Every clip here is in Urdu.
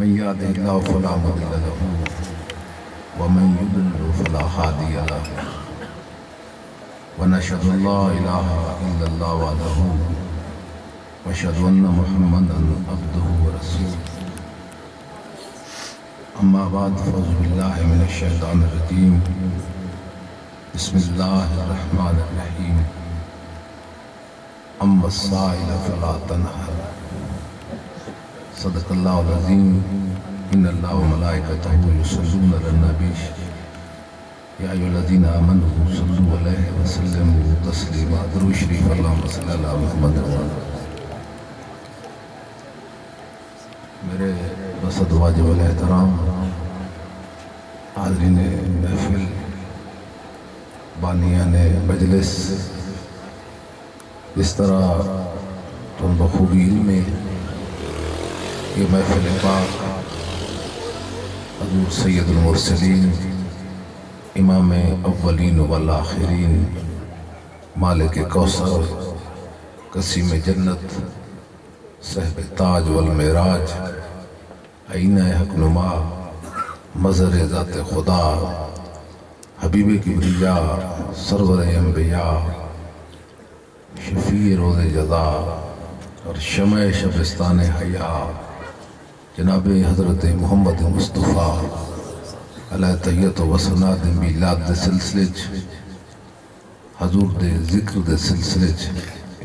من يهده الله فلا مضل له ومن يضلل فلا هادي له ونشهد أن لا إله إلا الله وحده وأشهد أن محمدا عبده ورسوله أما بعد فأعوذ بالله من الشيطان الرجيم بسم الله الرحمن الرحيم أما السائل فلا تنهر صدق الله العظيم إن الله وملائكته يصلون على النبي يا أيها الذين آمنوا صلوا عليه وسلموا تسليما درود شریف اللهم صل على محمد میرے بسط واجب الاحترام حاضرین محفل بانیان مجلس، اس طرح تم بخوبی علم میں یہ محفل پاک حضور سید المرسلین امام اولین والآخرین مالک کوثر قسیم جنت صاحب تاج والمعراج آئینہ حق نما مظہر ذات خدا حبیب کبریا سرور انبیاء شفیع روز جزا اور شمع شبستان حیا جناب حضرت محمد مصطفیٰ علیہ تحیت و سنات میلاد دے سلسلے حضور دے ذکر دے سلسلے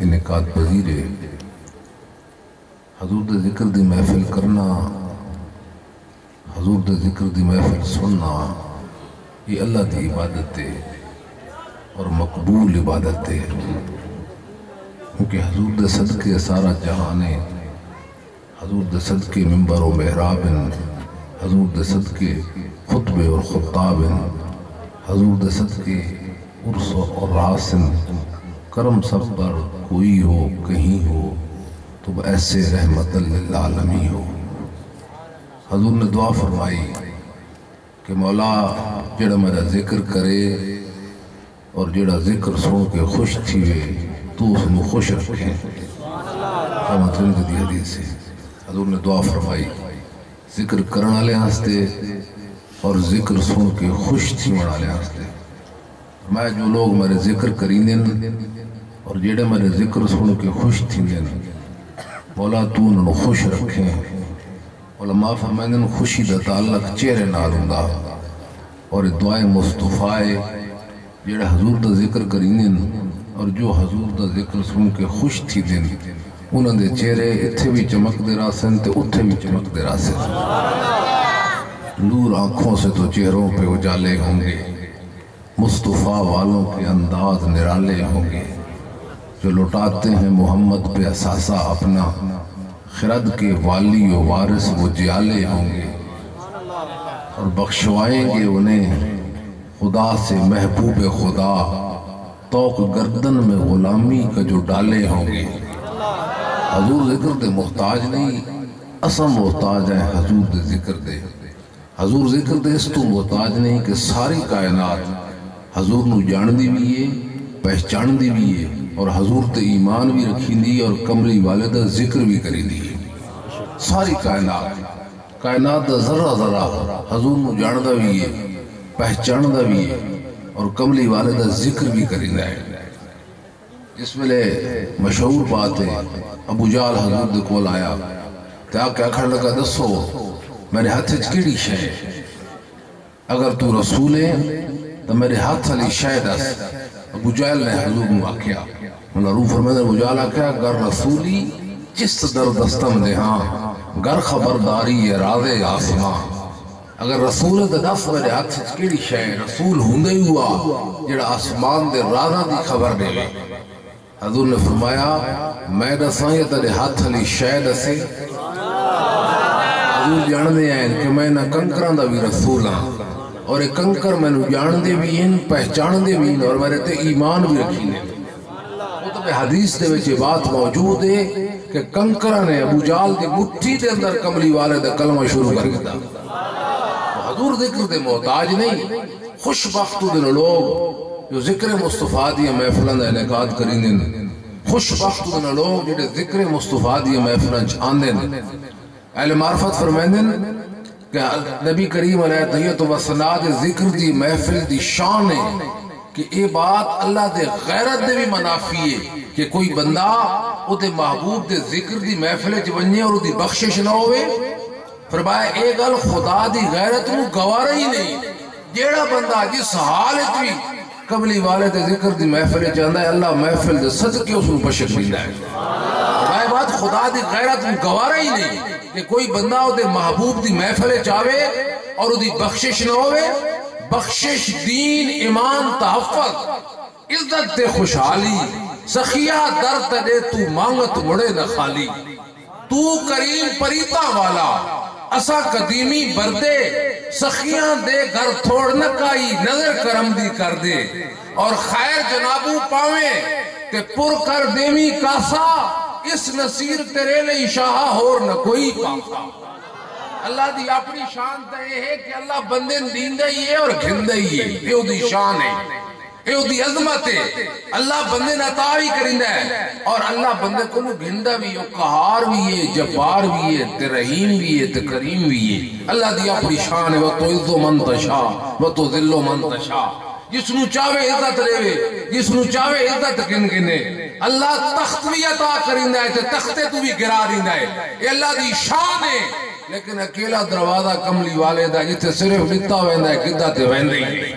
انعقاد پذیر حضور دے ذکر دی محفل کرنا، حضور دے ذکر دی محفل سننا، یہ اللہ دی عبادت ہے اور مقبول عبادت ہے، کیونکہ حضور دے صدقے سارا جہانے، حضور دے صدقے منبر و محراب، حضور دے صدقے خطبے اور خطاب، حضور دے صدقے عرس اور راسن، کرم سب پر کوئی ہو کہیں ہو تو ایسے رحمت للعالمین ہو۔ حضور نے دعا فرمائی کہ مولا جڑا میرا ذکر کرے اور جڑا ذکر سن کے خوش تھیوے تو اس میں خوش رکھیں۔ مطلب دی حدیث ہے، حضور نے دعا فرمائی ذکر کرنا لے ہستے اور ذکر سن کے خوش تھی منا لے ہستے۔ میں جو لوگ میرے ذکر کریں اور جڑے میرے ذکر سن کے خوش تھی مولا تو انہوں خوش رکھیں۔ علماء فرمائیں خوشی دا تعلق چہرے نال ہوندا اور دعائے مصطفیٰ جڑا حضور دا ذکر کریں اور جو حضور دا ذکر سن کے خوش تھی دن انہوں دے چہرے اتھے بھی چمک دے راسن تے اتھے بھی چمک دے راسن۔ نور آنکھوں سے تو چہروں پہ اجالے ہوں گے، مصطفیٰ والوں کے انداز نرالے ہوں گے، جو لٹاتے ہیں محمد پہ اثاثہ اپنا، خرد کے والی و وارث وہ جیالے ہوں گے، اور بخشوائیں گے انہیں خدا سے محبوب خدا، توق گردن میں غلامی کا جو ڈالے ہوں گے۔ حضور ذکر دے محتاج نہیں، اسم محتاج ہے حضور دے ذکر دے۔ حضور ذکر دے اس تو محتاج نہیں کہ ساری کائنات حضور نو جان دی بھی ہے، پہچان دی بھی ہے، اور حضور تے ایمان بھی رکھی دی اور کملی والدہ ذکر بھی کری دی۔ ساری کائنات دا ذرہ ذرہ حضور نو جان دا بھی ہے، پہچان دا بھی ہے، اور کملی والدہ ذکر بھی کری دی۔ اس میں مشہور بات ہے، ابو جہل حضور دے کول آیا کیا کھڑ لگا دسو میرے ہاتھ کیڑی شے، اگر تو رسول ہے تو میرے ہاتھ علی شے دس۔ ابو جہل نے حضور کو آکھیا، مولا روح فرمائے ابو جہل آکھیا گر رسولی جس در دستم دے ہاں، گر خبرداری یہ راز آسمان۔ اگر رسول ہے تو دس میرے ہاتھ کیڑی شے، رسول ہوندے ہی ہوا جڑا آسمان دے رازاں دی خبر دے وے۔ حضور نے فرمایا میں دساں یا تیرے ہاتھ علی شے دسے؟ حضور جان دے ہیں کہ میں نہ کنکراں دا بھی رسول ہاں، اور ایک کنکر میں نو جان دے بھی ہیں، پہچان دے بھی ہیں، اور میرے تے ایمان بھی رکھی ہیں۔ خطب حدیث دے وچ یہ بات موجود ہے کہ کنکراں نے ابو جہل دی مٹھی دے اندر کملی والے دا کلمہ شروع کر دیا۔ حضور ذکر دے محتاج نہیں، خوش بخت دے لوگ جو ذکر مصطفیٰ دی محفلوں دا انعقاد کریں خوش بخت دے لوگ جڑے ذکر مصطفیٰ دی محفلوں آندے اہل معرفت فرمائندن کہ نبی کریم علیہ الصلوۃ والسلام دے ذکر دی محفل دی شان ہے کہ یہ بات اللہ دے غیرت دے بھی منافی ہے کہ کوئی بندہ او دے محبوب دے ذکر دی محفل چ ونجے اور دی بخشش نہ ہوئے. فرمایا اے گل خدا دی غیرت نو گوارا ہی نہیں. جیڑا بندہ جس حال وچ بھی قبلی والے دے ذکر دی محفل چاہندا ہے اللہ محفل دے صدقے اس نو بخشش دیندا ہے. فرمایا بات خدا دی غیرت نو گوارا ہی نہیں کہ کوئی بندہ او دے محبوب دی محفل چاہے اور او دی بخشش نہ ہوئے. بخشش دین ایمان تحفظ عزت دے خوشحالی سخیہ در تدے تو مانگت مڑے نہ خالی. تو کریم پریتا والا اسا قدیمی بردے سخیاں دے گھر تھوڑ نہ کائی نظر کرم دی کر دے اور خیر جنابو پاویں کہ پر کر دیمی کاسا اس نصیر تیرے لئی شاہا ہور نہ کوئی پاسا. اللہ دی اپنی شان تے یہ ہے کہ اللہ بندے دیندہ ہی ہے اور گھندہ ہی ہے. یہ دی شان ہے, یہ دی عظمت ہے. اللہ بندے نتا بھی کرندہ ہے اور اللہ بندے کو گھندہ بھی ہے, قہار بھی ہے, جبار بھی ہے, تے رحیم بھی ہے, تے کریم بھی ہے. اللہ دی اپنی شان ہے. وَتُعِزُّ مَن تَشَاءُ وَتُذِلُّ مَن تَشَاءُ. جس نو چاہے عزت لے, جس نو چاہے عزت گن گنے. اللہ تخت بھی عطا کرندہ ہے تے تختے تو بھی گرا دیندہ ہے. یہ اللہ دی شان ہے. لیکن اکیلا دروازہ کملی والے دا جتے صرف لتا ویندہ ہے کدہ تے ویندہ ہی.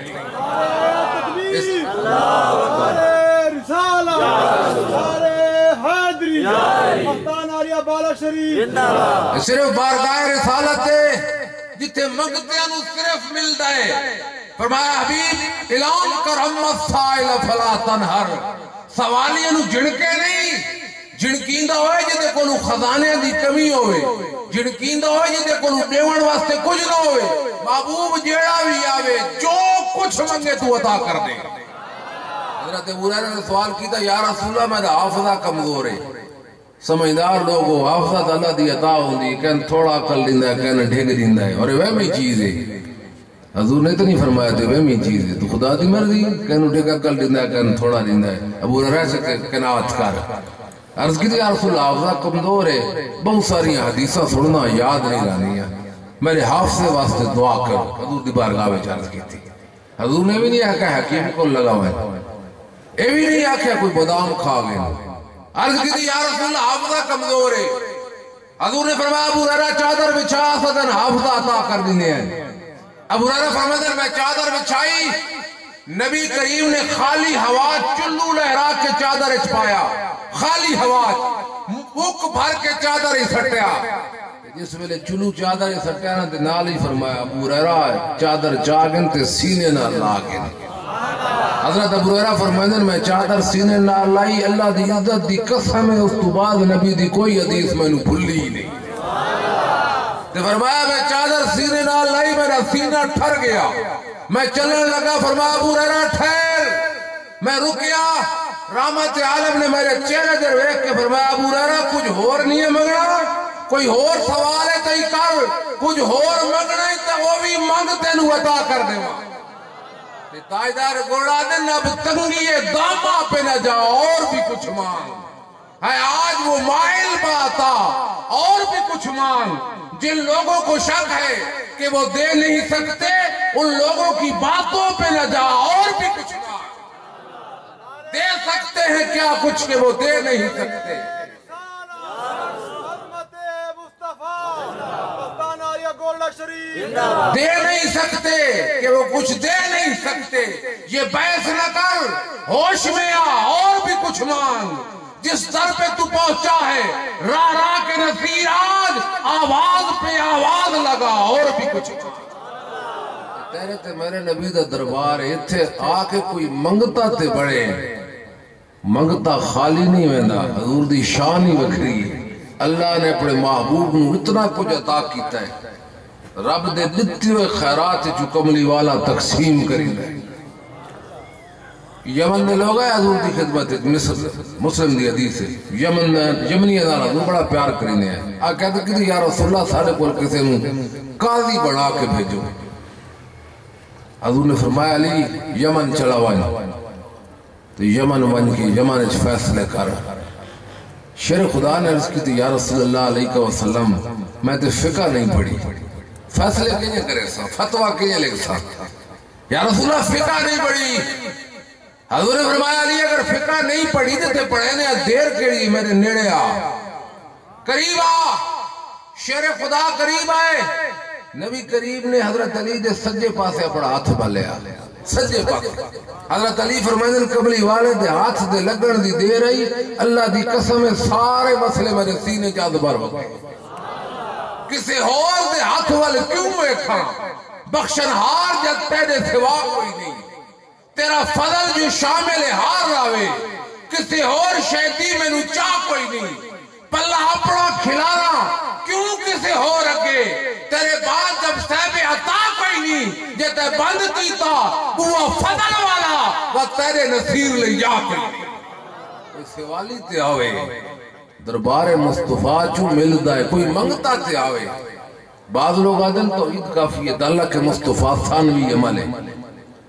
صرف بارگاہ رسالت ہے جتے منگتے انو صرف ملتا ہے. فرمایا حبیب اعلان کر امت سائل فلا تنہر. سوالی انو جھڑکے نہیں, جھڑکیندہ ہوئے جتے کو خزانے دی کمی ہوئے, جھڑکیندہ ہوئے جتے کو دیوان واسطے کچھ نہ ہوئے. محبوب جیڑا بھی آوے جو کچھ منگے تو عطا کر دے. حضرت ابو ہریرہ نے سوال کیتا یا رسول اللہ میرا حافظہ کمزور ہے. سمجھدار لوگوں حافظہ اللہ دی عطا ہوندی کہن تھوڑا عقل دیندہ ہے کہن ڈھگ دیندہ ہے اور وہ میں چیز ہے. حضور نے تو نہیں فرمایا تھے وہ میں چیز ہے تو خدا دی مرضی کہن ڈھگ عقل دیندہ ہے کہن تھوڑا دیندہ ہے. ابو ہریرہ سے قناعت کر. عرض کی تھی یا رسول اللہ حافظہ کمزور ہے, بہت ساری حدیثہ سننا یاد نہیں رہنی ہے, میرے حافظے واسطے دعا کر. حضور دی بارگاہ میں عرض کی تھی. حضور نے بھی نہیں آکھا حکیم کو لگا ہوئے, اے بھی نہیں آکھا کوئی بادام کھا گئے. عرض کی تھی یا رسول اللہ حافظہ کمزور ہے. حضور نے فرمایا ابو ہریرہ چادر بچھا سدن حافظہ عطا کر دینے ہیں. ابو ہریرہ فرمایا میں چادر بچھائی, نبی کریم نے خالی ہوا چلو لہرا کے چادر اچ پایا, خالی ہوا بک بھر کے چادر ہی سٹیا. جس ویلے چلو چادر ہی سٹیا نا تے نال ہی فرمایا ابو ہریرہ چادر چاگن تے سینے نہ لاگن. حضرت ابو ہریرہ فرمائندن میں چادر سینے نہ لائی اللہ دی عزت دی قسم ہے اس تو بعد نبی دی کوئی حدیث میں نے بھلی ہی نہیں. تے فرمایا میں چادر سینے نہ لائی میرا سینہ ٹھر گیا, میں چلنے لگا. فرمایا ابو ہریرہ ٹھہر. میں رکیا, رحمت عالم نے میرے چہرے در ویکھ کے فرمایا ابو ہریرہ کچھ ہور نہیں ہے منگنا, کوئی ہور سوال ہے تے کر, کچھ ہور منگنا ہے تے وہ بھی منگ تینوں عطا کر دیواں. تے تاجدار گھوڑا دن اب تنگی داما پہ نہ جا اور بھی کچھ مانگ. ہے آج وہ مائل بات آ اور بھی کچھ مانگ. جن لوگوں کو شک ہے کہ وہ دے نہیں سکتے ان لوگوں کی باتوں پہ نہ جا اور بھی کچھ مانگ. دے سکتے ہیں کیا کچھ کہ وہ دے نہیں سکتے. دے نہیں سکتے کہ وہ کچھ دے نہیں سکتے. یہ بحث نہ کر, ہوش میں آ اور بھی کچھ مانگ. جس در پہ تو پہنچا ہے راہ راہ کے نصیر آج آواز پہ آواز لگا اور بھی کچھ مانگ. تیرے تے میرے نبی دا دربار ہے, اتھے آ کے کوئی منگتا تے بڑے, منگتا خالی نہیں ویندا. حضور دی شان ہی وکھری ہے. اللہ نے اپنے محبوب نو اتنا کچھ عطا کیتا ہے. رب دے دتی ہوئے خیرات جو کملی والا تقسیم کریندا ہے. یمن نے لوگ آئے حضور دی خدمت مسلم دی حدیث ہے. یمنی ادارہ تو بڑا پیار کرینے ہیں. آ کہتے کہ یا رسول اللہ سارے کول کسے نو قاضی بنا کے بھیجو. حضور نے فرمایا علی یمن چلا وائن تو یمن ون کی یمن اچ فیصلے کر. شیر خدا نے عرض کی تھی یا رسول اللہ علیہ وسلم میں تے فقہ نہیں پڑھی، فیصلے کیجے کرے سا، فتوہ کیجے لکھ سا، یا رسول اللہ فقہ نہیں پڑھی. حضور نے فرمایا علی اگر فقہ نہیں پڑھی تے پڑھے نے دیر کیڑی، میرے نیڑے آ، قریب آ، شیر خدا قریب آئے. نبی کریم نے حضرت علی دے سجے پاسے اپنا ہاتھ بھلیا، سجے پاسے. حضرت علی فرمائے قبلی والے دے ہاتھ دے لگن دی دیر آئی، اللہ دی قسم سارے مسئلے میرے سینے چاہ دبار ہو گئے. کسی اور دے ہاتھ والے کیوں ایکھاں، بخشن ہار جد پیدے سوا کوئی نہیں، تیرا فضل جو شامل ہار راوے، کسی اور شہدی میں نو چاہ کوئی نہیں، پلہ اپنا کھلانا کیوں کسی اور اگے، تیرے بعد جب صاحب عطا کوئی نہیں، جے تے بند کیتا وہ فضل والا وہ تیرے نصیر لے جا کوئی کوئی سوالی تے آوے دربار مصطفیٰ چو ملدا ہے، کوئی منگتا تے آوے. بعض لوگ آدن توحید کافی ہے، اللہ کے مصطفیٰ ثانوی عمل ہے.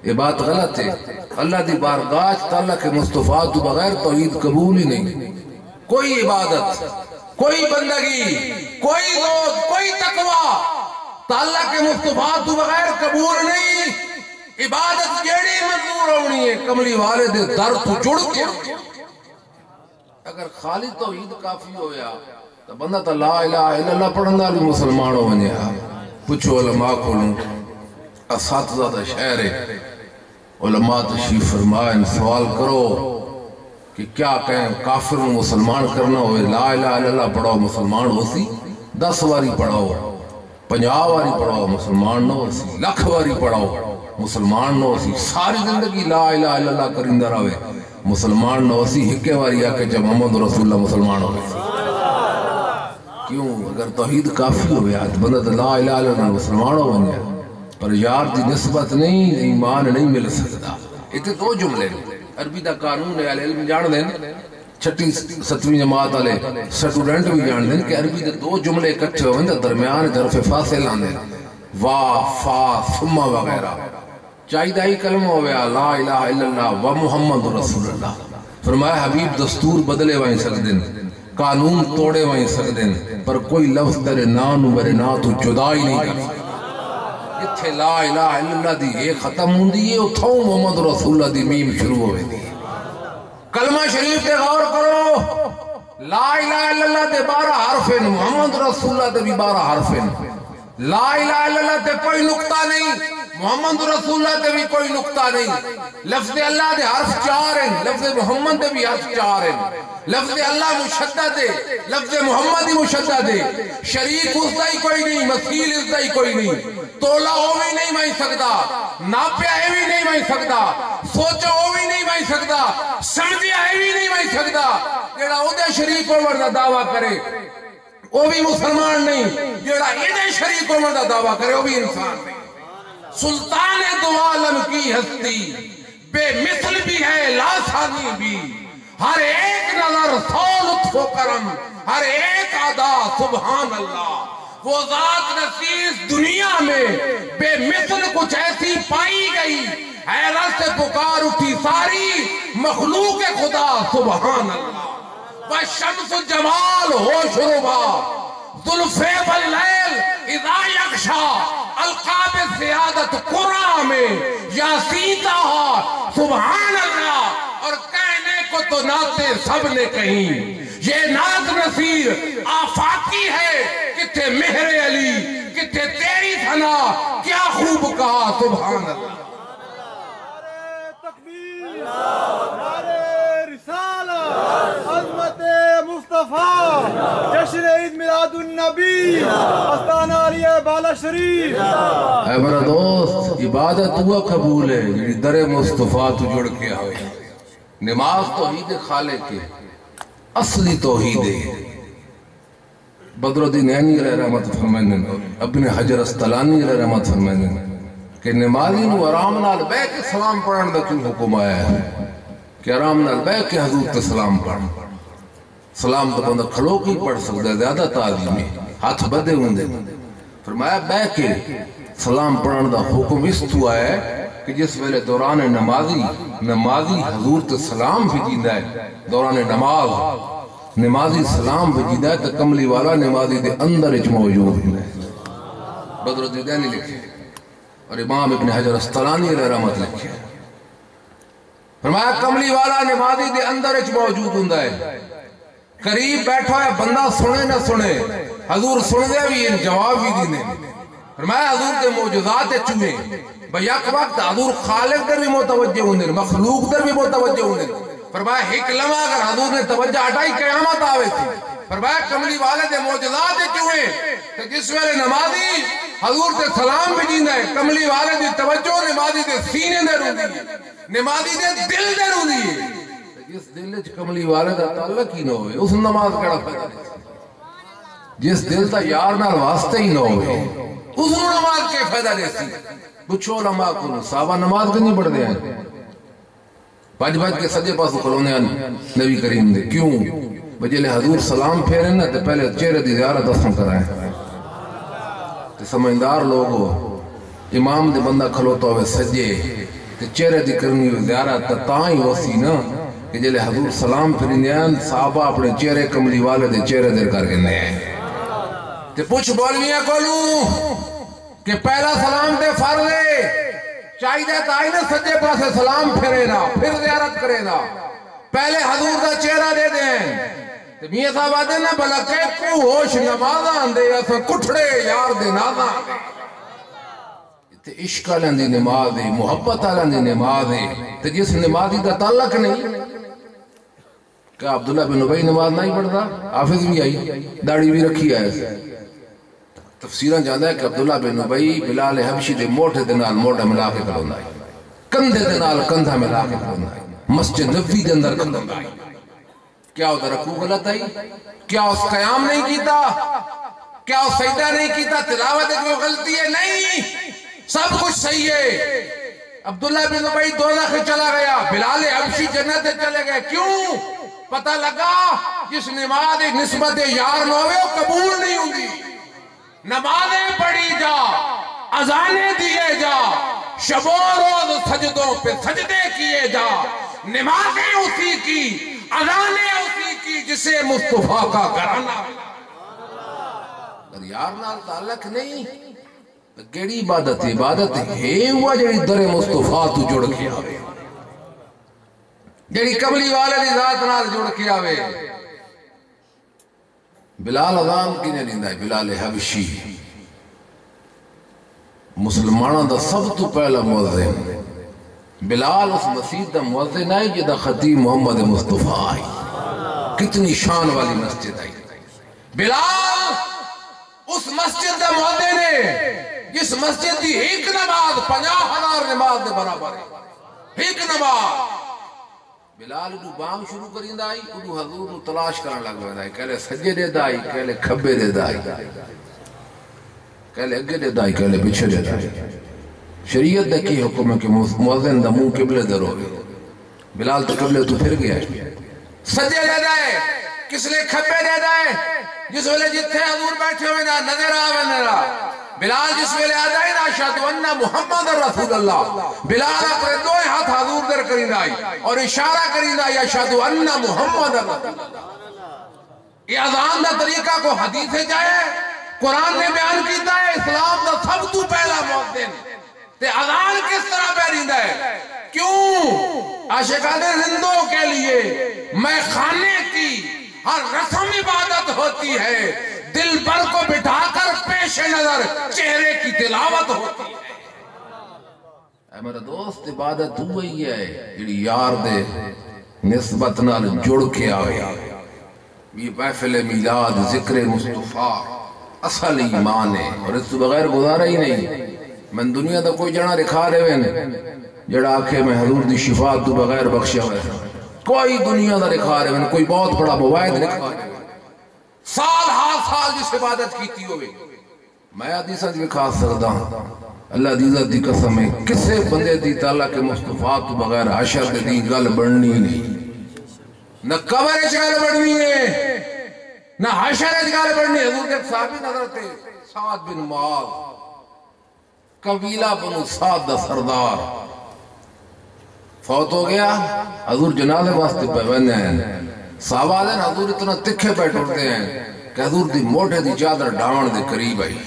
یہ بات غلط ہے. اللہ دی بارگاہ اللہ کے مصطفیٰ تو بغیر توحید قبول ہی نہیں. کوئی عبادت، کوئی بندگی، کوئی روز، کوئی تقوی اللہ کے مصطفیٰ تو بغیر قبول نہیں. عبادت جیڑی منظور ہونی ہے کملی والے دے در تو جڑ کے. اگر خالی توحید کافی ہویا تو بندہ تا لا الہ الا اللہ پڑھنا بھی مسلمان ہو بنیا. پوچھو علماء کھولوں، اساتذہ دا شہر ہے، علماء تشریف فرمائیں، سوال کرو کہ کیا کہیں کافر میں مسلمان کرنا ہوئے، لا الہ الا اللہ پڑھو مسلمان ہو سی، 10 واری پڑھو، 50 واری پڑھو مسلمان نہ ہو سی، 1,00,000 واری پڑھو مسلمان نہ ہو سی، ساری زندگی لا الہ الا اللہ کرندہ رہے مسلمان نہ ہو سی، ہکے واری آکے جب محمد رسول اللہ مسلمان ہو سی. کیوں؟ اگر توحید کافی ہو گیا تو بندہ لا الہ الا اللہ مسلمان ہو بن جائے، پر یار دی نسبت نہیں، ایمان نہیں مل سکتا. اتنے 2 جملے عربی دا قانون ہے، علم جان دیں، 6 7ویں جماعت والے سٹوڈنٹ بھی جان دیں کہ عربی دے 2 جملے اکٹھے ہوئے ہیں درمیان حرف فاصل آندے، وا فا ثم وغیرہ. چاہیے ہی کلمہ ہو گیا لا الہ الا اللہ و محمد رسول اللہ. فرمایا حبیب دستور بدلے وائیں سکتے ہیں، قانون توڑے وائیں سکتے ہیں، پر کوئی لفظ تیرے نام میرے نا تو جدائی نہیں کر سکتا. جتھے لا الہ الا اللہ دی ایک ختم ہوں دی ہے اتھاؤں محمد رسول اللہ دی میم شروع ہوئے دی. کلمہ شریف دے غور کرو، لا الہ الا اللہ دے 12 حرف ہیں، محمد رسول اللہ دے بھی 12 حرف ہیں. لا الہ الا اللہ دے کوئی نقطہ نہیں، محمد رسول اللہ دے بھی کوئی نقطہ نہیں. لفظ اللہ دے حرف 4 ہیں، لفظ محمد دے بھی حرف 4 ہیں. لفظ اللہ مشدد ہے، لفظ محمد ہی مشدد ہے. شریک اس دا ہی کوئی نہیں، مثیل اس دا ہی کوئی نہیں. تولا ہو بھی نہیں مائی سکتا، ناپیا ہے بھی نہیں مائی سکتا، سوچا ہو بھی نہیں مائی سکتا، سمجھیا ہے بھی نہیں مائی سکتا. جیڑا او دے شریک عمر دا دعویٰ کرے وہ بھی مسلمان نہیں، جیڑا ادھے شریک عمر دا دعویٰ کرے وہ بھی انسان نہیں. سلطان دو عالم کی ہستی بے مثل بھی ہے لاسانی بھی، ہر ایک نظر 100 لطف و کرم، ہر ایک ادا سبحان اللہ. وہ ذات نفیس دنیا میں بے مثل کچھ ایسی پائی گئی، حیرت سے پکار اٹھی ساری مخلوق خدا سبحان اللہ. وَالشَّمْسُ جمال ہوش ربا ذُلْفِ واللیل اذا یغشا القاب سیادت قرآن میں یاسین تہا سبحان اللہ. اور کہنے کو تو ناتے سب نے کہیں، یہ نات نصیر آفاقی ہے، کتے مہر علی کتے تیری ثنا کیا خوب کہا سبحان اللہ. نعرہ تکبیر، نعرہ رسالت، عظمت مصطفیٰ، جشن عید میلاد النبی، آستانہ علی بالا شریف. اے میرا دوست، عبادت ہوا قبول ہے جی در مصطفیٰ تو جڑ کے آئے. نماز توحید خالق کے اصلی توحید ہے. بدر الدین عینی علیہ رحمت فرمائیں، ابن حجر اسقلانی علیہ رحمت فرمائیں کہ نمازی نو آرام نال بے کے سلام پڑھن دا کیوں حکم آیا ہے کہ آرام نال بے کے حضور تے سلام پڑھن. سلام تو بندہ کھڑو کی پڑھ سکتا ہے، زیادہ تعلیمی ہاتھ بدے ہوندے. فرمایا بے کے سلام پڑھن دا حکم اس تو آیا ہے کہ جس ویلے دوران نمازی حضور تے سلام بھی جیندہ ہے، دوران نمازی سلام بجیدہ ہے تو کملی والا نمازی دے اندر اچ موجود ہے. بدر الدین لکھے اور امام ابن حجر اسقلانی علیہ رحمت لکھے. فرمایا کملی والا نمازی دے اندر اچ موجود ہوندا ہے. قریب بیٹھا ہے بندہ سنے نہ سنے حضور سن دے بھی ان جواب بھی دینے. فرمایا حضور دے معجزات چوئے بیک وقت حضور خالق در بھی متوجہ ہونے مخلوق در بھی متوجہ ہونے. فرمایا ایک لمحہ اگر حضور نے توجہ ہٹائی قیامت آوے تھی. فرمایا کملی والے دے معجزات چوئے کہ جس ویلے نمازی حضور دے سلام بھی جیندہ ہے کملی والے دی توجہ نمازی دے سینے دے رو دی نمازی دے دل دے رو دی. جس دل چ کملی والے دا تعلق ہی نہ ہوئے اس نماز کڑا فائدہ نہیں. جس دل دا یار نال واسطے ہی نہ ہوئے اس نماز کے فائدہ نہیں سی. پوچھو علماء کو صحابہ نماز کنی پڑھ دے ہیں بج بج کے سجے پاس کھلونے ہیں نبی کریم دے. کیوں بجلے حضور سلام پھیرے نا تے پہلے چہرے دی زیارت اسم کرائیں تے سمجھدار لوگو امام دے بندہ کھلوتا ہوئے سجے تے چہرے دی کرنی ہوئے زیارت تاں ہی ہوسی نا کہ جلے حضور سلام پھیرے ہیں صحابہ اپنے چہرے کملی والے دے چہرے دیر کر کے ہیں. تے پوچھ بولویاں کولوں کہ پہلا سلام دے فرضے چاہیے تائی نے سجے پاسے سلام پھرے نا پھر زیارت کرے نا پہلے حضور دا چہرہ دے دیں. تے میاں صاحب آدھے نا بلا کہ کو ہوش نمازاں دے ایسا کٹھڑے یار دے نازاں تے عشق آلیں دی نماز دے محبت آلیں دی نماز دے. تے جس نمازی دا تعلق نہیں کیا عبداللہ بن ابی نماز نہیں پڑھتا حافظ بھی آئی داڑھی بھی رکھی ہے. تفسیران جاندہ ہے کہ عبداللہ بن ابی بلال حبشی دے موٹے دنال موٹا ملا کے کھلونا ہے کندھے دنال کندھا ملا کے کھلونا ہے مسجد نبوی دے اندر کھلونا ہے. کیا ادھر رکوع غلط ہے کیا اس قیام نہیں کیتا کیا اس سجدہ نہیں کیتا تلاوت کوئی غلطی ہے نہیں سب کچھ صحیح ہے. عبداللہ بن ابی دوزخ چلا گیا بلال حبشی جنت چلے گئے. کیوں پتہ لگا جس نماز ایک نسبت یار نہ ہوئے وہ قبول نہیں ہوگی. نمازیں پڑھی جا اذانیں دیے جا شب و روز سجدوں پہ سجدے کیے جا نمازیں اسی کی اذانیں اسی کی جسے مصطفیٰ کا گھرانہ. اگر یار نال تعلق نہیں گیڑی عبادت ہے ہوا جڑی در مصطفیٰ تو جڑ کے آوے جڑی کملی والے دی ذات نال جڑ کے آوے. بلال اذان کی نے لیندہ ہے بلال حبشی مسلمانوں دا سب تو پہلا مؤذن. بلال اس مسجد دا مؤذن ہے جدہ خطیب محمد مصطفیٰ آئی. کتنی شان والی مسجد آئی. بلال اس مسجد دا مؤذن ہے جس مسجد دی ایک نماز 50,000 نماز دے برابر ہے. ایک نماز بلال جو بانگ شروع کریں دائی انہوں حضور نو تلاش کرنے لگ گئے. کہلے سجے دے دائی کہلے کھبے دے دائی کہلے اگے دے دائی کہلے پیچھے دے دائی. شریعت دے کی حکم ہے کہ مؤذن دا منہ قبلے دے رو گئے. بلال تو قبلے تو پھر گیا سجے دے دائے کس لئے کھبے دے دائے جس ویلے جتھے حضور بیٹھے ہوئے نا نظر آوے نرا. بلال جس ویلے آدھائی نا اشہدو انہ محمد رسول اللہ بلال اپنے دوئے ہاتھ حضور در کریں دائی اور اشارہ کریں دائی اشہدو انہ محمد رسول اللہ. یہ اذان دا طریقہ کو حدیث جائے قرآن نے بیان کیتا ہے اسلام دا سب تو پہلا مؤذن. تے اذان کس طرح بیان ہے کیوں عاشقان زندوں کے لیے میں خانے کی ہر رسم عبادت ہوتی ہے دل پر کو بٹھا کر پیش نظر چہرے کی تلاوت ہوتی ہے. اے میرا دوست عبادت ہوئی ہے جڑی یار دے نسبت نال جڑ کے آوے. یہ محفل میلاد ذکر مصطفیٰ اصل ایمان ہے اور اس تو بغیر گزارا ہی نہیں. من دنیا دا کوئی جڑا دکھا رہے ہیں جڑا آنکھیں میں حضور دی شفاعت تو بغیر بخشیا ہوئے کوئی دنیا دا دکھا رہے ہیں کوئی بہت بڑا مواعظ دکھا رہے ہیں سال ہر سال جس عبادت کیتی ہوئے. میں حدیثہ دی خاص سکتا ہوں اللہ عزت دی قسم ہے کسے بندے دی تعالیٰ کے مصطفیٰ تو بغیر حشر دی گل بڑھنی نہیں. نہ قبر گل بڑھنی ہے نہ حشر گل بڑھنی ہے. حضور کے صحابی نظر تھے سعد بن معاذ قبیلہ بنو سعد دا سردار فوت ہو گیا. حضور جنازے واسطے پہ بنے ہیں صحابہ دے حضور اتنا تکھے بیٹھ اٹھتے ہیں کہ حضور دی موٹے دی چادر ڈاون دے قریب آئی.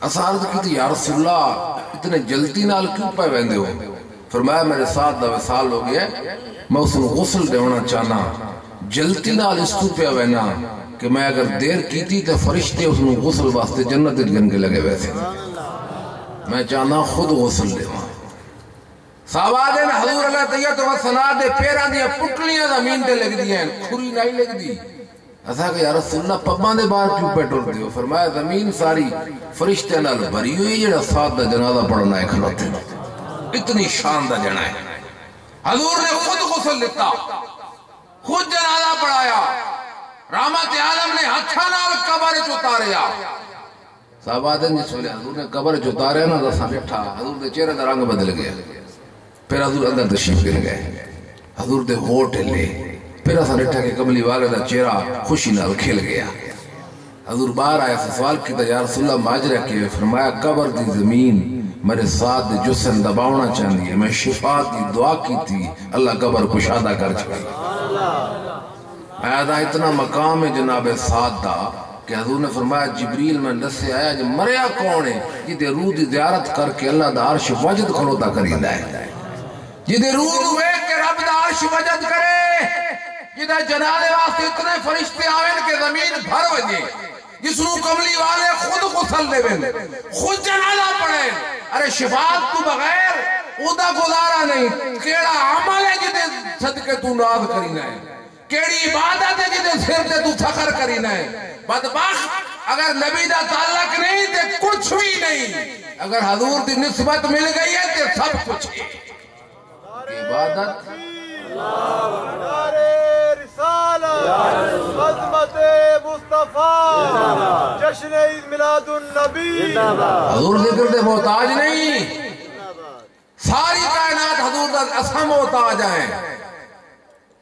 اساں عرض کی تھی یا رسول اللہ اتنے جلدی نال کیوں پہ ویندے ہو؟ فرمایا میرے ساتھ دا وصال ہو گیا میں اس نے غسل دیونا چاہنا جلدی نال اس تو پہ وینا کہ میں اگر دیر کیتی تے فرشتے اس نے غسل واسطے جنت گن کے لگے ویسے میں چاہنا خود غسل دیواں. صحابہ دے حضور اللہ تیت و سنا دے پیران دیا پٹلیاں زمین دے لگ دی ہیں کھری نہیں لگ دی. ایسا کہ یا رسول اللہ پباں دے باہر کیوں پیٹر دیو؟ فرمایا زمین ساری فرشتے نال بھری ہوئی جڑا ساتھ دا جنازہ پڑھنا ہے کھلوتے اتنی شان دا جنا ہے. حضور نے خود غسل لیتا خود جنازہ پڑھایا رحمت عالم نے ہتھا نال قبر چتاریا. صحابہ دے جس ویلے حضور نے قبر چتاریا نا دساں ڈٹھا حضور دے چہرے دا رنگ بدل گیا. پھر حضور اندر تشریف لے گئے حضور دے ہونٹ لے پھر اساں ڈٹھا کہ کملی والے دا چہرہ خوشی نال کھل گیا. حضور باہر آیا سوال کیتا یا رسول اللہ ماجرا کیا؟ فرمایا قبر دی زمین میرے ساتھ دے جسم دباؤنا چاہتی ہے میں شفا دی دعا کی تھی اللہ قبر کشادہ کر چکی. آیا اتنا مقام ہے جناب ساتھ دا کہ حضور نے فرمایا جبریل میں دسے آیا جو مریا کون ہے جدے روح دی زیارت کر کے اللہ دا عرش وجد کھلوتا کریندہ ہے جدے روح ہوئے کہ رب دا عرش وجد کرے جدے جنالے واسطے اتنے فرشتے آویں کہ زمین بھر وجے جس نو کملی والے خود غسل دے بین خود جنالہ پڑھیں. ارے شفاعت تو بغیر او دا گزارا نہیں. کیڑا عمل ہے جدے صدقے تو ناز کرینا ہے کیڑی عبادت ہے جدے سر تے تو فخر کرینا ہے. بدبخت اگر نبی دا تعلق نہیں تے کچھ بھی نہیں اگر حضور دی نسبت مل گئی ہے تے سب کچھ ہے. عبادت عظمت مصطفیٰ جشن عید میلاد النبی. حضور ذکر دے محتاج نہیں ساری کائنات حضور دا اسا محتاج ہیں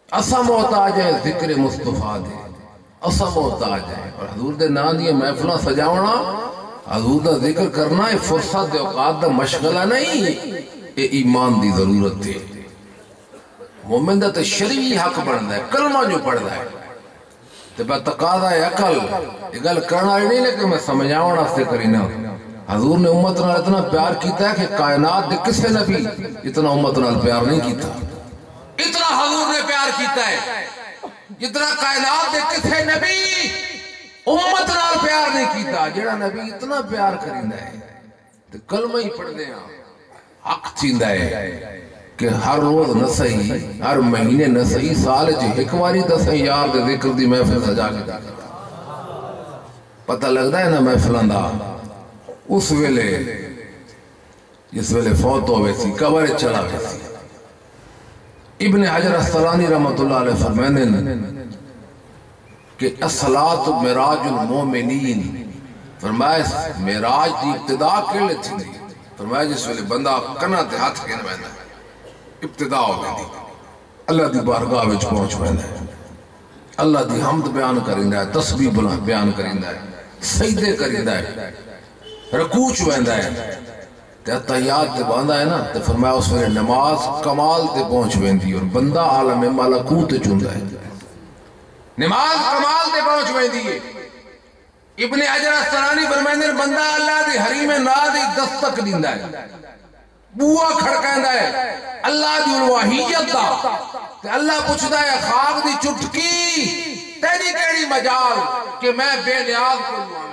اسا محتاج ہیں ذکر مصطفیٰ دے اسا محتاج ہیں. اور حضور دے نا دیے محفلہ سجاونا حضور دا ذکر کرنا ہے فرصت دے اوقات دا مشغلہ نہیں اے ایمان دی ضرورت ہے. مومن دا تے شرعی حق بندا ہے کلمہ جو پڑھدا ہے تے با تقاضا ہے عقل یہ گل کرنا نہیں لیکن میں سمجھاؤں واسطے کرینا. حضور نے امت نال اتنا پیار کیتا ہے کہ کائنات دے کسے نبی اتنا امت نال پیار نہیں کیتا. اتنا حضور نے پیار کیتا ہے جتنا کائنات دے کسے نبی امت نال پیار نہیں کیتا. جڑا نبی اتنا پیار کریندا ہے تے کلمہ ہی پڑھ دے حق تھیندا ہے کہ ہر روز نہ صحیح ہر مہینے نہ صحیح سال جی ایک واری دسیں یار دے ذکر دی محفل سجا کے پتہ لگدا ہے نا محفلاں دا اس ویلے جس ویلے فوت ہوئے سی قبر چلا گئے سی. ابن حجر اسقلانی رحمت اللہ علیہ فرمانے کہ الصلاۃ معراج المومنین فرمایا معراج دی ابتدا کیلے تھی. فرمایا جس ویلے بندہ کنا تے ہاتھ کین ویندا ہے ابتدا ہو گئی اللہ دی بارگاہ وچ پہنچ ویندا ہے اللہ دی حمد بیان کریندا ہے تسبیح بیان کریندا ہے سجدے کریندا ہے رکوع چ ویندا ہے تے تحیات تے باندا ہے نا تے فرمایا اس ویلے نماز کمال تے پہنچ ویندی اور بندہ عالم ملکوت چوندا ہے نماز کمال تے پہنچ ویندی ہے. ابن حجر اسقلانی فرماندے بندہ اللہ دی حریم ناز دی دستک دیندا ہے بوا کھڑکاندا ہے اللہ دی الوہیت دا تے اللہ پوچھدا ہے خاک دی چٹکی تیری کیڑی مجال کہ میں بے نیاز کو لواں.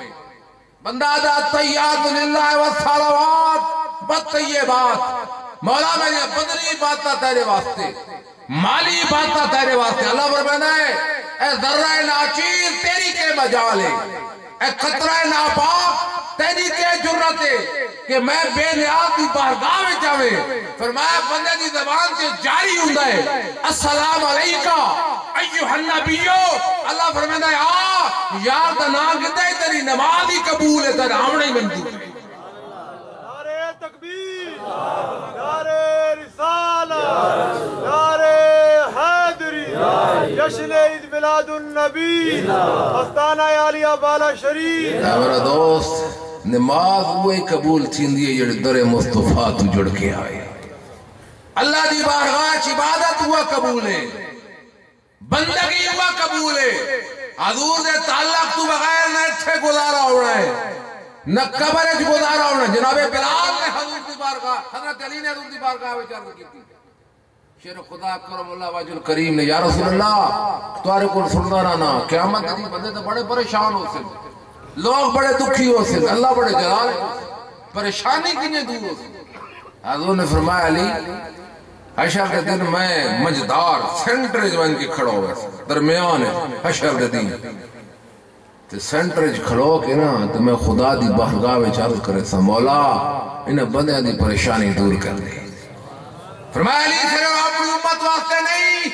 بندہ دا تحیات للہ والصلوات بالطیبات مولا میری بدنی باتاں تیرے واسطے مالی باتاں تیرے واسطے. اللہ فرماتا ہے اے ذرہ ناچیز تیری کے مجال ہے اے قطرہ ناپاک تیری کے جرت ہے کہ میں بے نیاز دی بارگاہ میں جاویں. فرمایا بندے دی زبان سے جاری ہوندا ہے السلام علیکہ ایھا النبیو. اللہ فرماتا ہے آ یار دا نام کتے تیری نماز ہی قبول ہے تیرا آمنا ہی منظور ہے. نعرہ تکبیر نعرہ رسالت نعرہ حیدری جشن عید میلاد النبی آستانہ عالیہ بالا شریف. میرا دوست نماز وہی قبول تھیندی ہے جڑے در مصطفیٰ تو جڑ کے آئے اللہ دی بارگاہ عبادت ہوا قبول ہے بندگی ہوا قبول ہے حضور دے تعلق تو بغیر نہ اتھے گزارا ہونا ہے نہ قبر اچ گزارا ہونا. جناب بلال نے حضور دی بارگاہ حضرت علی نے حضور دی بارگاہ وچ عرض کیتی شیر خدا کرم اللہ وجہ الکریم نے یا رسول اللہ تمہارے کو سننا نہ قیامت دی بندے تو بڑے پریشان ہو سن لوگ بڑے دکھی ہو سن اللہ بڑے جلال پریشانی کنے دور ہو سن. حضور نے فرمایا علی حشر کے دن میں مجدار سینٹر جوان کی کھڑا ہوگا درمیان ہے حشر کے دن تے سینٹر جو کھڑا ہو کے نا تو میں خدا دی بارگاہ میں عرض کرے سا مولا انہیں بندیاں دی پریشانی دور کر دے. فرمایا علی صرف اپنی امت واسطے نہیں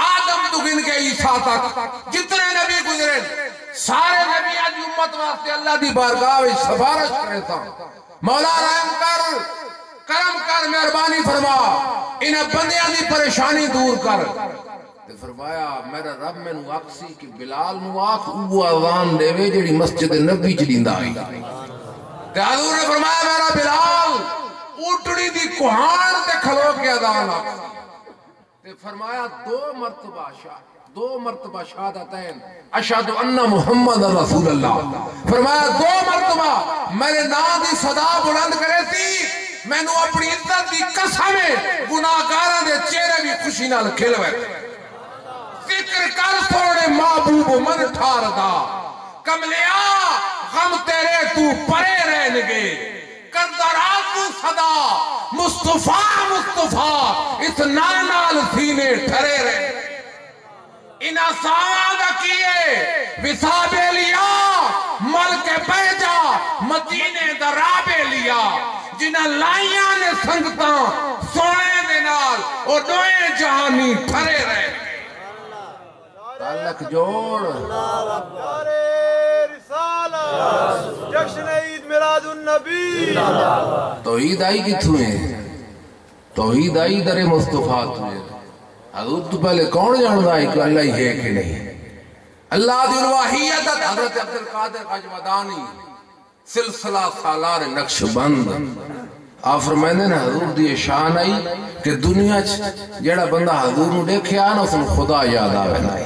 آدم تو گن کے عیسیٰ تک جتنے نبی گزرے سارے نبی آج امت واسطے اللہ دی بارگاہ میں سفارش کرے تھا مولا رحم کر کرم کر مہربانی فرما انہیں بندیاں دی پریشانی دور کر. تے فرمایا میرا رب میں نو آکسی کہ بلال نو آکھ وہ اذان دے وے جڑی مسجد نبی چ دیندا آئی. تے حضور نے فرمایا میرا بلال اٹھڑی دی کوہان تے کھلو کے اذان آکھ. تے فرمایا دو مرتبہ شہادتین اشہد ان محمد رسول اللہ. فرمایا دو مرتبہ میرے نام دی صدا بلند کرے تھی میں نو اپنی عزت دی قسم گناہگاراں دے چہرے بھی خوشی نال کھل وے. ذکر کر سونے محبوب من ٹھار دا کملیا غم تیرے تو پرے رہنگے کردہ راتو صدا مصطفیٰ اس نانال سینے ٹھرے رہے. انہا ساوادہ کیے وصابے لیا ملک بیجا مدینے درابے لیا جنہا لائیاں نے سنگتاں سونے دینال اور دوئے جہانی ٹھرے رہے. تعلق جوڑ نعرہ رسالہ جشن عید میلاد النبی. توحید آئی کتھوں ہے توحید آئی در مصطفیٰ تجھے. حضور تو پہلے کون جاندہ ہے کہ اللہ ہی ہے کہ نہیں. اللہ دی الواحیت حضرت عبدالقادر خاجمدانی سلسلہ سالار نقش بند آپ فرمائنے نا حضور دی شان آئی کہ دنیا جیڑا بندہ حضور نو دیکھے آنا اس نے خدا یاد آوے نائی.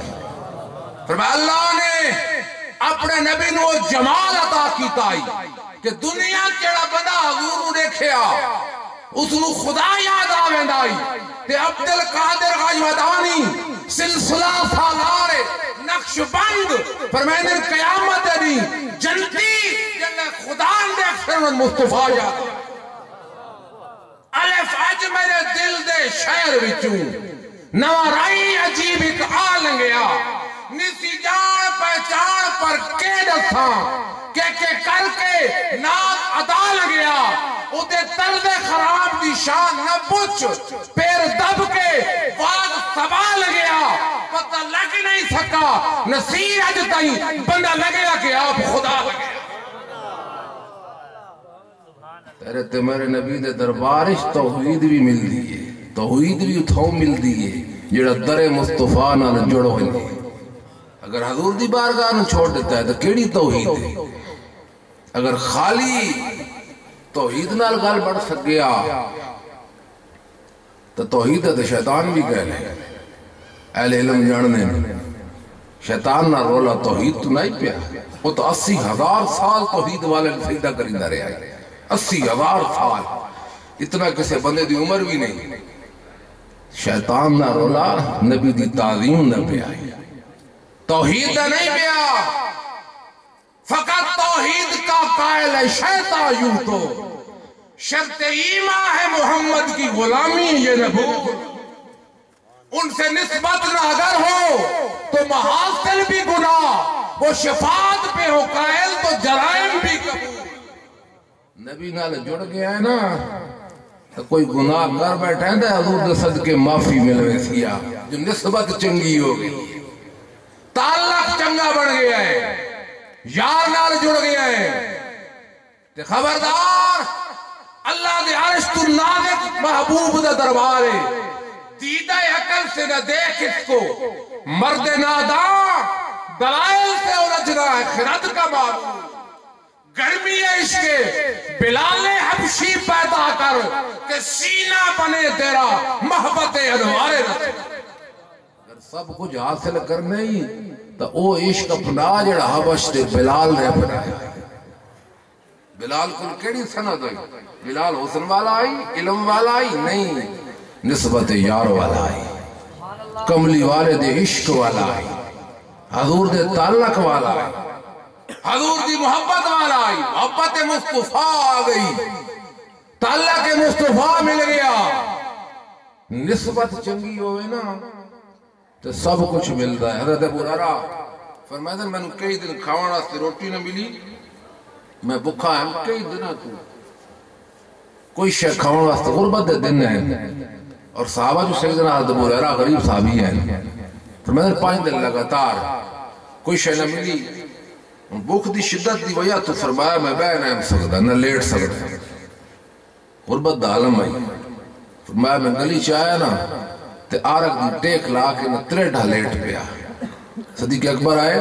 فرمایا اللہ نے اپنے نبی نو جمال عطا کیتا آئی کہ دنیا جیڑا بندہ حضور نو دیکھے آ اس نو خدا یاد آوے نائی. تے عبدالقادر خاجمدانی سلسلہ سالار نقش بند فرمائنے قیامت دی جنتی جنہ خدا دیکھ فرمائن مصطفیٰ یاد الف اج میرے دل دے شہر وچوں نوارائی عجیب ایک آلنگ گیا نسی جان پہچان پر کے دساں کہ کر کے نات ادا لگیا ادھے طرز خراب دی شان نہ پوچھ پیر دب کے واگ سبا لگیا پتہ لگ نہیں سکا نصیر اج تائیں بندہ لگیا کہ آپ خدا لگیا. تیرے تے میرے نبی دے دربارش توحید بھی مل دیئے توحید بھی اتھاؤں مل دیئے جڑا در مصطفیٰ نال جڑو ہوئے. اگر حضور دی بارگاہ نو چھوڑ دیتا ہے تو کیڑی توحید ہے. اگر خالی توحید نال گل بڑھ سکیا تو توحید ہے تو شیطان بھی کہہ لے اہل علم جاننے شیطان نہ رولا توحید تو نہیں پیا وہ تو 80,000 سال توحید والے سجدہ کرندہ رہا ہے. 80,000 سال اتنا کسے بندے دی عمر بھی نہیں. شیطان نہ رولا نبی دی تعظیم نہ پیا توحید نہیں پیا فقط توحید کا قائل ہے شیطان یوں تو شرط ایمان ہے محمد کی غلامی یہ نبوت. ان سے نسبت نہ اگر ہو تو محاصل بھی گناہ وہ شفاعت پہ ہو قائل تو جرائم بھی قبول. نبی نال جڑ گیا ہے نا تو کوئی گناہ کر بیٹھے ہیں حضور دے صدقے معافی ملوے سیا جو نسبت چنگی ہو گئی تعلق چنگا بڑھ گیا ہے یار نال جڑ گیا ہے. تے خبردار اللہ دے عرش تو نازک محبوب دا دربار ہے دیدہ عقل سے نہ دیکھ اس کو مرد ناداں دلائل سے اولجنا ہے خرد کا معبود. گرمی عشق بلال حبشی پیدا کر کہ سینہ بنے تیرا محبت انوار رسول. سب کچھ حاصل کرنے ہی تو او عشق اپنا جڑا حبش تے بلال نے اپنایا. بلال کو کیڑی سند ہوئی؟ بلال حسن والا آئی، علم والا آئی نہیں، نسبت یار والا آئی، کملی والے دے عشق والا آئی، حضور دے تعلق والا آئی، حضور دی محبت والا آئی، محبت مصطفیٰ آ گئی، تعلق مصطفیٰ مل گیا. نسبت چنگی ہوئے نا تو سب کچھ ملتا ہے. حضرت ابو ہریرہ فرمایا میں نے کئی دن کھاون واسطے روٹی نہ ملی، میں بھکھا ہوں کئی دنوں تو، کوئی شے کھاون واسطے غربت دے دن ہیں. اور صحابہ جو سیدنا حضرت ابو ہریرہ غریب صحابی ہیں، فرمایا 5 دن لگاتار کوئی شے نہ ملی، بھوک دی شدت دی وجہ تو فرمایا میں بیٹھ نہیں سکتا نہ لیٹ سکتا، غربت دا عالم آئی. فرمایا میں گلی چاہیا نا تے آرک دی ٹیک لا کے نہ 3 لیٹ پیا. صدیق اکبر آئے،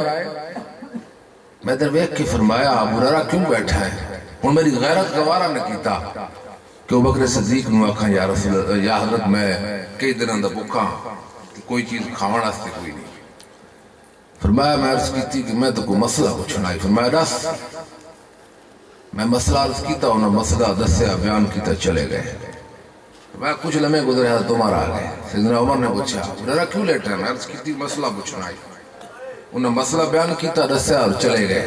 میں در ویک کے فرمایا ابو ہریرہ کیوں بیٹھا ہے؟ اور میری غیرت گوارا نہ کیتا کہ ابو بکر صدیق نو آکھاں یا رسول اللہ یا حضرت میں کئی دنوں دا بھوکا کوئی چیز کھاون واسطے کوئی نہیں. فرمایا میں عرض کیتی کہ میں تو کوئی مسئلہ پوچھنا ہے. فرمایا دس. میں مسئلہ عرض کیتا انہوں نے مسئلہ دسیا بیان کیتا چلے گئے. میں کچھ لمحے گزرے حضرت عمر آ گئے. سیدنا عمر نے پوچھا ابو ہریرہ کیوں لیٹا ہے؟ میں عرض کیتی مسئلہ پوچھنا ہے. انہوں نے مسئلہ بیان کیتا دسیا اور چلے گئے.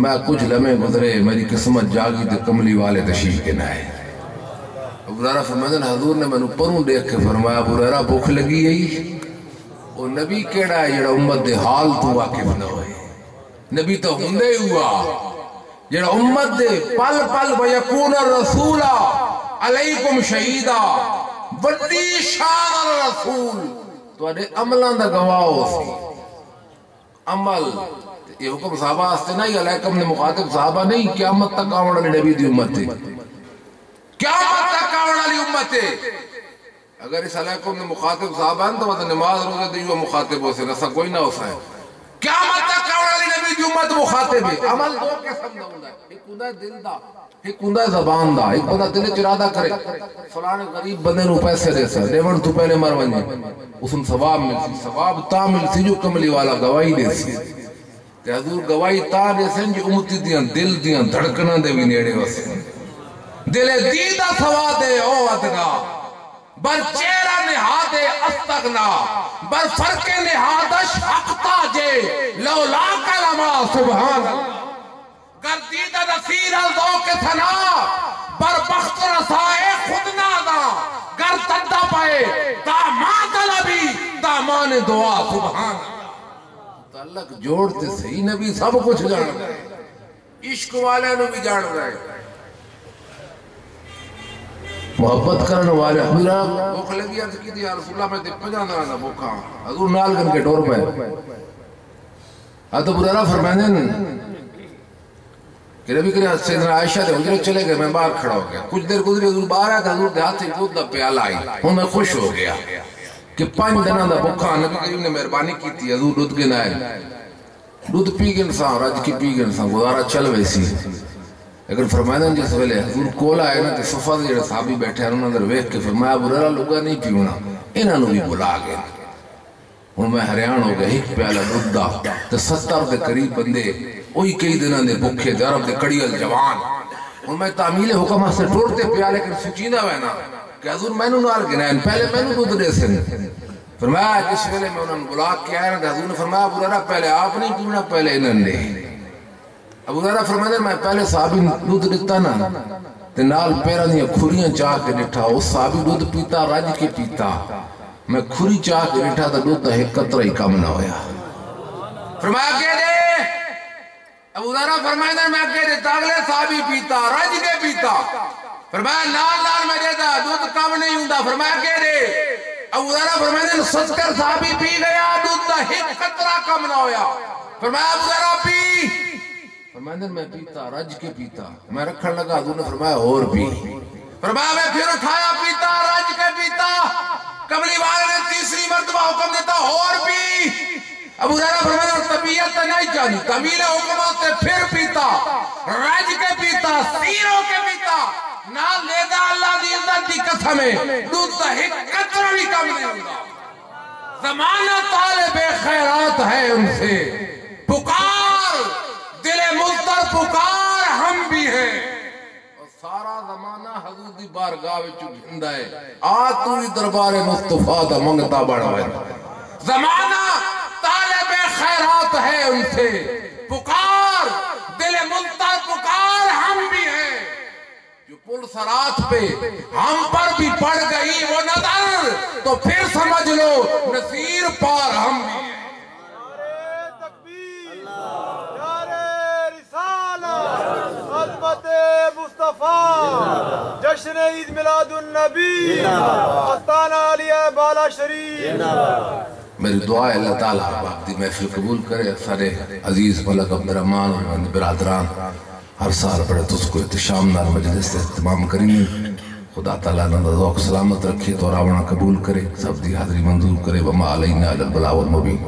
میں کچھ لمحے گزرے میری قسمت جاگی تے کملی والے تشریف کے نہ آئے. ابو ہریرہ فرمایا حضور نے میں نے پروں دیکھ کے فرمایا ابو ہریرہ بھوک لگی ہے؟ وہ نبی کیڑا ہے جڑا امت دے حال تو واقف نہ ہوئے؟ نبی تو ہوندے ہوا جڑا امت دے پل پل ویکون الرسول علیکم شہیدہ، وڈی شان الرسول تو اڈے عملان دا گواہ ہو سی. عمل یہ حکم صحابہ آستے نہیں، علیکم نے مخاطب صحابہ نہیں، قیامت تک آوڑ علی نبی دی امت ہے، قیامت تک آوڑ علی امت ہے. اگر اس علیکم نے مخاطب صحابہ ہیں تو نماز روزے دیو مخاطب ہو سے نسا کوئی نہ ہو سائے. قیامت تک آوڑ علی نبی دی امت مخاطب ہے. عمل دو قسم دا ہوں ہے، ایک ہوں ہے دل دا، ایک ہوں ہے زبان دا. ایک بندہ دل چرادہ کرے فلانے غریب بندے نو پیسے دے سا دیون تو پہلے مر ونجے اس ان ثواب ملسی. ثواب تا ملسی جو کملی والا گواہی دے سی. تے حضور گواہی تا دے سن جو امتی دیاں دل دیاں دھڑکناں دے بھی نیڑے وسے. دل دیدہ سوا دے او ادنا، بر چیرہ نہاد استغنا، بر فرق نہاد شاقتا جے لولا کلمہ سبحان. گر دیدہ نصیر الذوق ثنا، بر بخت رسائے خود نادا، گر تدہ پائے دامان طلبی دامان دعا سبحان. تعلق جوڑتے صحیح نبی سب کچھ جان گئے، عشق والے نو بھی جان گئے، محبت کرنے والے. میرا بھوک لگی عرض کی تھی یا رسول اللہ میں تے 50 دنوں دا بھوکا. حضور نال کر کے ٹور پہ حضرت ابو ہریرہ فرمانے کہ نبی کریم سیدنا عائشہ دے حجرے چلے گئے، میں باہر کھڑا ہو گیا. کچھ دیر گزری حضور باہر آیا کہ حضور دے ہاتھ سے دودھ دا پیالہ آئی. ہوں میں خوش ہو گیا کہ 5 دنوں دا بھوکا نبی کریم نے مہربانی کی تھی. حضور دودھ کے نائے دودھ پی گئے انسان رج کی پی گئے انسان گزارا چل ویسی. لیکن فرمایا جس ویلے حضور کول آئے نا کہ صفحہ دے جڑے صحابی بیٹھے ہیں انہوں نے ویکھ کے فرمایا ابو ہریرہ لوگا نہیں پیونا، انہاں نو بھی بلا گئے. ہن میں حیران ہو گیا، ایک پیالہ دودھ دا تے 70 دے قریب بندے وہی کئی دنوں دے بھوکے تے عرب دے کڑیل جوان. ہن میں تعمیل حکم سے ٹوڑتے پیا لیکن سوچیندہ ہوئے نا کہ حضور مینوں نال گنائن پہلے مینوں دودھ دے سن. فرمایا جس ویلے میں انہوں نے بلا کے آیا نا حضور نے فرمایا ابو ہریرہ پہلے آپ نہیں پیونا پہلے انہوں نے. ابو ہریرہ فرمایا میں پہلے صحابی دودھ دیتا نا تے نال پیرا دیا کھوریاں چاہ کے ڈٹھا، اس صحابی دودھ پیتا رج کے پیتا، میں کھوری چاہ کے ڈٹھا تا دودھ تا ایک قطرہ ہی کم نہ ہویا. فرمایا کہ دے ابو ہریرہ فرمایا میں کہ دے تاغلے صحابی پیتا رج کے پیتا. فرمایا نال نال میں دیتا دودھ کم نہیں ہوندا. فرمایا کہ دے ابو ہریرہ فرمایا 70 صحابی پی گیا دودھ تا ایک قطرہ کم نہ ہویا. فرمایا ابو ہریرہ پی. فرمایا میں پیتا رج کے پیتا. میں رکھن لگا حضور نے فرمایا اور پی. فرمایا میں پھر اٹھایا پیتا رج کے پیتا. کملی والے نے تیسری مرتبہ حکم دیتا اور پی. ابو ہریرہ فرمایا طبیعت نہیں جانی تعمیل حکمات سے پھر پیتا رج کے پیتا سیروں کے پیتا. نہ لیدہ اللہ دی عزت دی قسم ہے دودھ تا ایک قطرہ بھی کم نہیں ہوگا. زمانہ طالب خیرات ہے ان سے، پکار دل مضطر پکار ہم بھی ہیں، اور سارا زمانہ حضور دی بارگاہ وچ گھندا ہے، آ تو ہی دربار مصطفیٰ دا منگتا بڑا ہے۔ زمانہ طالب خیرات ہے ان سے، پکار دل مضطر پکار ہم بھی ہیں، جو پل صراط پہ ہم پر بھی پڑ گئی وہ نظر تو پھر سمجھ لو نصیر پار ہم بھی ہیں۔ نعرہ تکبیر، نعرہ رسالت، عظمت مصطفیٰ، جشن عید میلاد النبی، آستانہ علیہ بالا شریف۔ میری دعا ہے اللہ تعالیٰ آپ دی محفل قبول کرے، سارے عزیز ملک عبدالرحمن اور برادران ہر سال بڑے تس کو احتشام نال مجلس سے اہتمام کریں، خدا تعالیٰ نے ذوق سلامت رکھے تو راونا قبول کرے، سب دی حاضری منظور کرے، وما علینا الا البلاغ المبین۔